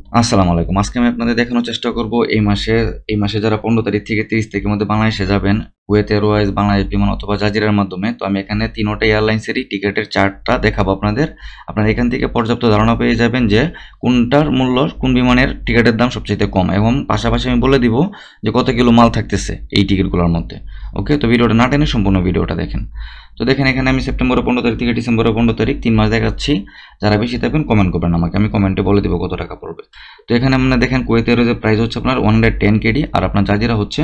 আসসালামু আলাইকুম। আজকে আমি আপনাদের দেখানোর চেষ্টা করব এই মাসে যারা 15 তারিখ থেকে 30 তারিখের মধ্যে বাংলাদেশে যাবেন, কুয়েত এয়ারওয়েজ, বাংলাদেশ বিমান অথবা জাজিরার মাধ্যমে। তো আমি এখানে তিনোটা এয়ারলাইন্সেরই টিকেটের চার্টটা দেখাবো আপনাদের। আপনারা এখান থেকে পর্যাপ্ত ধারণা পেয়ে যাবেন যে কোনটার মূল্য, কোন বিমানের টিকেটের দাম সবচেয়ে কম, এবং পাশাপাশি আমি বলে দিব যে কত কিলো মাল থাকতেছে এই টিকিটগুলোর মধ্যে। ওকে, তো ভিডিওটা না টেনে সম্পূর্ণ ভিডিওটা দেখেন। তো দেখেন, এখানে আমি সেপ্টেম্বরের 15 তারিখ থেকে ডিসেম্বরের 15 তারিখ 3 মাস দেখাচ্ছি। যারা বেশি থাকবেন কমেন্ট করবেন আমাকে, আমি কমেন্টে বলে দেবো কত টাকা পড়বে। তো এখানে আপনারা দেখেন কুয়েত এয়ারওয়েজের প্রাইস হচ্ছে আপনার 110 কেডি, আর আপনার জাজিরা হচ্ছে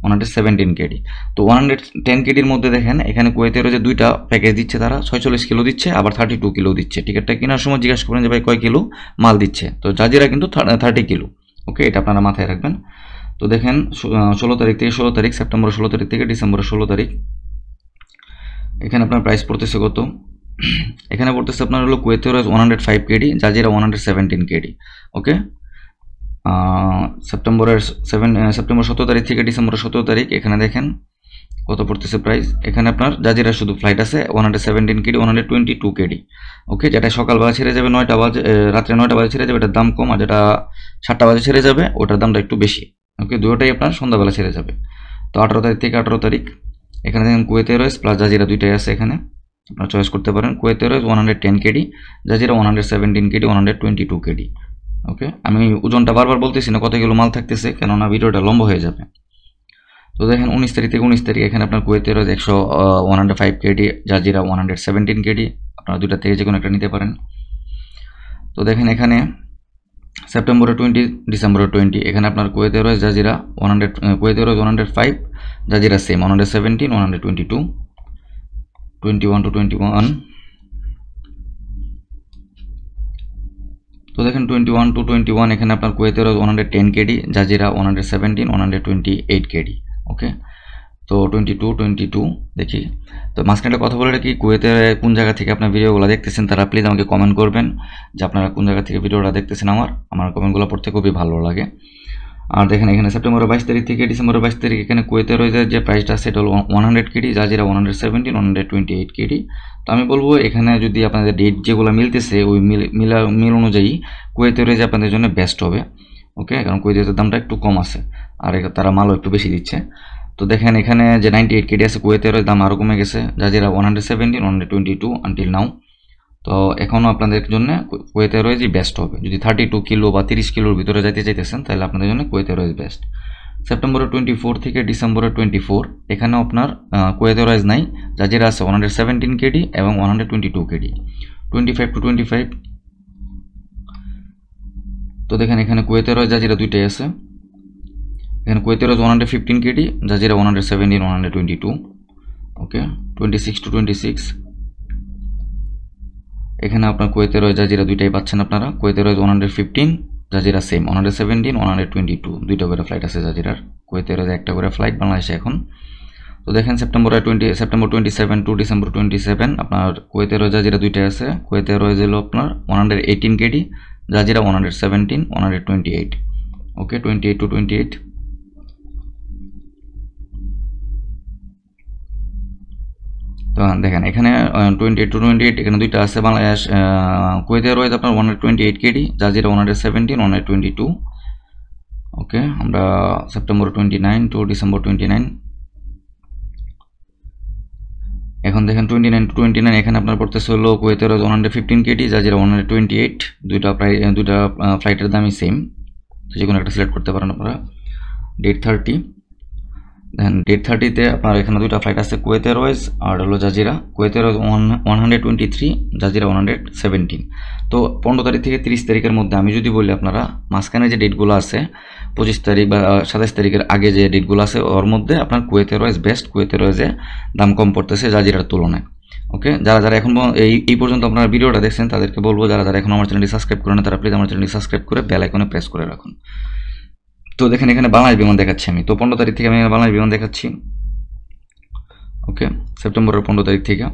117 কেডি। তো 110 কেডির মধ্যে দেখেন এখানে কুয়েত এয়ারওয়েজের দুইটা প্যাকেজ দিচ্ছে, তারা 46 কিলো দিচ্ছে, আবার 32 কিলো দিচ্ছে। টিকিটটা কেনার সময় জিজ্ঞাসা করেন যে ভাই কয় কিলো মাল দিচ্ছে, তো জাজিরা কিন্তু 30 কিলো। ওকে, এটা আপনারা মাথায় রাখবেন। তো দেখেন 16 তারিখ থেকে 16 তারিখ, সেপ্টেম্বরের 16 তারিখ থেকে ডিসেম্বরের 16 তারিখ, এখানে আপনার প্রাইস পড়তেছে কত? এখানে পড়তেছে আপনার হলো Kuwait Airways 105 KD, Jazeera 117 KD. Okay, September 17 তারিখ থেকে ডিসেম্বরের 17 তারিখ, এখানে দেখেন কত পড়তেছে প্রাইস। এখানে আপনার জাজিরা শুধু ফ্লাইট আছে 117 কেডি, 122 কেডি। ওকে, যেটা সকালবেলা ছেড়ে যাবে 9টা বাজে, রাত্রে 9টা বাজে ছেড়ে যাবে, এটার দাম কম, আর যেটা 7টা বাজে ছেড়ে যাবে ওটার দামটা একটু বেশি। ওকে, দুটোটাই আপনার সন্ধ্যাবেলা ছেড়ে যাবে। তো 18 তারিখ থেকে 18 তারিখ, এখানে দেখেন কুয়েত এয়ারওয়েজ প্লাস জাজিরা দুইটাই আছে এখানে, আপনারা চয়েস করতে পারেন। Kuwait Airways 110 KD, Jazeera 117 KD, 122 KD. Okay, আমি ওজনটা বারবার বলতেছি না কত কিলো মাল থাকতেছে, কেননা ভিডিওটা লম্বা হয়ে যাবে। তো দেখেন 19 তারিখ থেকে 19 তারিখ, এখানে আপনার Kuwait Airways 105 KD, Jazeera 117 KD, আপনারা দুইটা থেকে যে কোনো একটা নিতে পারেন। তো দেখেন এখানে সেপ্টেম্বরের 20, ডিসেম্বরের 20, এখানে আপনার Kuwait Airways Jazeera 100, Kuwait Airways 105, Jazeera same 117, 122, 21 to 21। তো দেখেন 21 to 21, এখানে আপনার Kuwait Airways 110 KD, Jazeera 117, 128 KD. Okay, তো 22 দেখি। তো মাঝখানে কথা বলে রাখি, কুয়েতের কোন জায়গা থেকে আপনার ভিডিওগুলো দেখতেছেন তারা প্লিজ আমাকে কমেন্ট করবেন যে আপনারা কোন জায়গা থেকে ভিডিওটা দেখতেছেন। আমার কমেন্টগুলো পড়তে খুবই ভালো লাগে। আর দেখেন এখানে সেপ্টেম্বরের 22 তারিখ থেকে ডিসেম্বরের 22 তারিখ, এখানে কুয়েতের যে প্রাইসটা সেটা হলো 100 কেডি, জাজিরা 117, 128 কেডি। তো আমি বলবো এখানে যদি আপনাদের ডেট যেগুলো মিলতেছে ওই মিল অনুযায়ী কুয়েতের যে আপনাদের জন্য বেস্ট হবে। ওকে, কারণ কুয়েতের দামটা একটু কম আছে, আর তারা মালও একটু বেশি দিচ্ছে। তো দেখেন এখানে যে 98 কেডি আছে কুয়েতের দাম আরও কমে গেছে, জাজিরা 117, 122 আনটিল নাও। তো এখনও আপনাদের জন্য কুয়েত এয়ারওয়েজই বেস্ট হবে। যদি 32 কিলো বা 30 কিলোর ভিতরে যাইতে চাইতেছেন তাহলে আপনাদের জন্য কুয়েত এয়ারওয়েজ বেস্ট। সেপ্টেম্বরের 24 থেকে ডিসেম্বরের 24, এখানেও আপনার কুয়েত এয়ারওয়েজ নাই, জাজিরা আছে 117 কেডি এবং 122 কেডি, 25 to 25। তো দেখেন এখানে কুয়েত এয়ারওয়েজ জাজিরা দুইটাই আছে। এখানে Kuwait Airways 115 KD, Jazeera 117, 122। Okay, 26 to 26, এখানে আপনার কুয়েত এয়ারওয়েজ জাজিরা দুইটাই পাচ্ছেন আপনারা। কুয়েত এয়ারওয়েজ 115, জাজিরা সেম 117, 122, দুইটা করে ফ্লাইট আছে জাজিরার। কুয়েত এয়ারওয়েজ একটা করে ফ্লাইট বাংলাদেশে এখন। তো দেখেন সেপ্টেম্বর 27 টু ডিসেম্বর 27, আপনার কুয়েত এয়ারওয়েজ জাজিরা দুইটাই আছে। কুয়েত এয়ারওয়েজ হলো আপনার 118 কেডি, জাজিরা 117, 128। Okay, 28 to 28। তো দেখেন এখানে 28 to 28, এখানে দুইটা আছে বাংলাদেশ। কুয়েত এয়ারওয়েজ আপনার 128 কেডি, জাজিরা 117, 122। ওকে, আমরা সেপ্টেম্বর 29 টু ডিসেম্বর 29। এখন দেখেন 29 to 29, এখানে আপনার পড়তেছে হলো কুয়েত এয়ারওয়েজ 115 কেডি, জাজিরা 128। দুইটা ফ্লাইটের দামই সেম, যে কোনো একটা সিলেক্ট করতে পারেন আপনারা। ডেট 30, দেখেন ডেট 30-তে আপনার এখানে দুইটা ফ্লাইট আছে, কুয়েত এয়ারওয়েজ আর হলো জাজিরা। Kuwait Airways 123, Jazeera 117। তো 15 তারিখ থেকে 30 তারিখের মধ্যে আমি যদি বলি, আপনারা মাঝখানে যে ডেটগুলো আছে 25 তারিখ বা 27 তারিখের আগে যে ডেটগুলো আছে ওর মধ্যে আপনার কুয়েত এয়ারওয়েজ বেস্ট। কুয়েত এয়ারওয়েজে দাম কম পড়তেছে জাজিরার তুলনায়। ওকে, যারা এখন এই পর্যন্ত আপনারা ভিডিওটা দেখছেন তাদেরকে বলবো, যারা এখন আমার চ্যানেলটি সাবস্ক্রাইব করেন তারা প্লিজ আমার চ্যানেলটি সাবস্ক্রাইব করে বেল আইকনে প্রেস করে রাখুন। তো দেখেন এখানে বাংলাদেশ বিমান দেখাচ্ছি আমি। তো 15 তারিখ থেকে আমি বাংলাদেশ বিমান দেখাচ্ছি। ওকে, সেপ্টেম্বরের 15 তারিখ থেকে,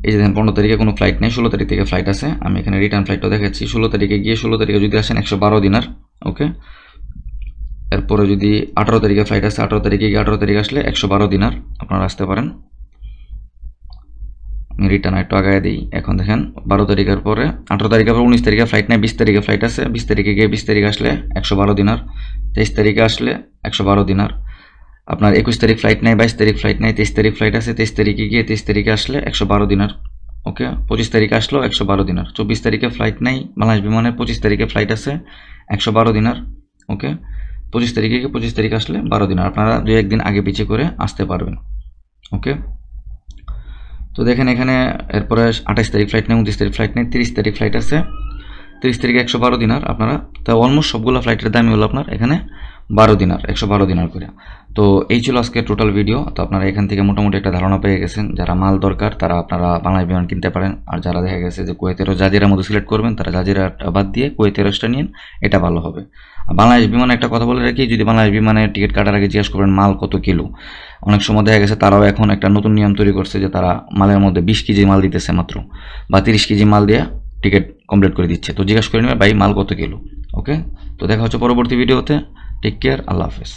এই যে দেখেন 15 তারিখে কোনো ফ্লাইট নেই, 16 তারিখ থেকে ফ্লাইট আছে। আমি এখানে রিটার্ন ফ্লাইটটা দেখাচ্ছি। 16 তারিখে গিয়ে 16 তারিখে যদি আসেন 112 দিনার। ওকে, এরপরে যদি 18 তারিখে ফ্লাইট আছে, 18 তারিখে গিয়ে 18 তারিখ আসলে 112 দিনার আপনারা আসতে পারেন। আমি রিটার্ন একটু আগায় দিই। এখন দেখেন 12 তারিখের পরে 18 তারিখের পরে 19 তারিখে ফ্লাইট নেই, 20 তারিখে ফ্লাইট আছে, 20 তারিখে গিয়ে 20 তারিখে আসলে 112 দিনার, 23 তারিখে আসলে 112 দিনার। আপনার 21 তারিখ ফ্লাইট নেই, 22 তারিখ ফ্লাইট নেই, 23 তারিখ ফ্লাইট আছে, 23 তারিখে গিয়ে 23 তারিখে আসলে 112 দিনার। ওকে, 25 তারিখে আসলো 112 দিনার। 24 তারিখে ফ্লাইট নেই বাংলাদেশ বিমানে, 25 তারিখে ফ্লাইট আছে 112 দিনার। ওকে, 25 তারিখে গিয়ে 25 তারিখে আসলে 12 দিনার। আপনারা 2-1 দিন আগে পিছিয়ে করে আসতে পারবেন। ওকে, তো দেখেন এখানে এরপরে 28 তারিখ ফ্লাইট নেই, 29 তারিখ ফ্লাইট নেই, 30 তারিখ ফ্লাইট আছে, 30 তারিখে 112 দিনার। আপনারা তা অলমোস্ট সবগুলো ফ্লাইটের দামই হলো আপনার এখানে 12 দিনার, 112 দিনার করে। তো এই ছিল আজকে টোটাল ভিডিও। তো আপনারা এখান থেকে মোটামুটি একটা ধারণা পেয়ে গেছেন। যারা মাল দরকার তারা আপনারা বাংলাদেশ বিমান কিনতে পারেন। আর যারা দেখা গেছে যে কুয়েতেরও জাজিরার মধ্যে সিলেক্ট করবেন, তারা জাজিরা বাদ দিয়ে কুয়েতেরসটা নিন, এটা ভালো হবে। বাংলাদেশ বিমানে একটা কথা বলে রাখি, যদি বাংলাদেশ বিমানের টিকিট কাটার আগে জিজ্ঞেস করবেন মাল কত কিলো, অনেক সময় দেখা গেছে তারাও এখন একটা নতুন নিয়ম তৈরি করছে যে তারা মালের মধ্যে 20 কেজি মাল দিতেছে মাত্র, বা 30 কেজি মাল দিয়ে টিকিট কমপ্লিট করে দিচ্ছে। তো জিজ্ঞাসা করে নেবে ভাই মাল কত কিলো। ওকে, তো দেখা হচ্ছে পরবর্তী ভিডিওতে। টেক কেয়ার, আল্লাহ হাফেজ।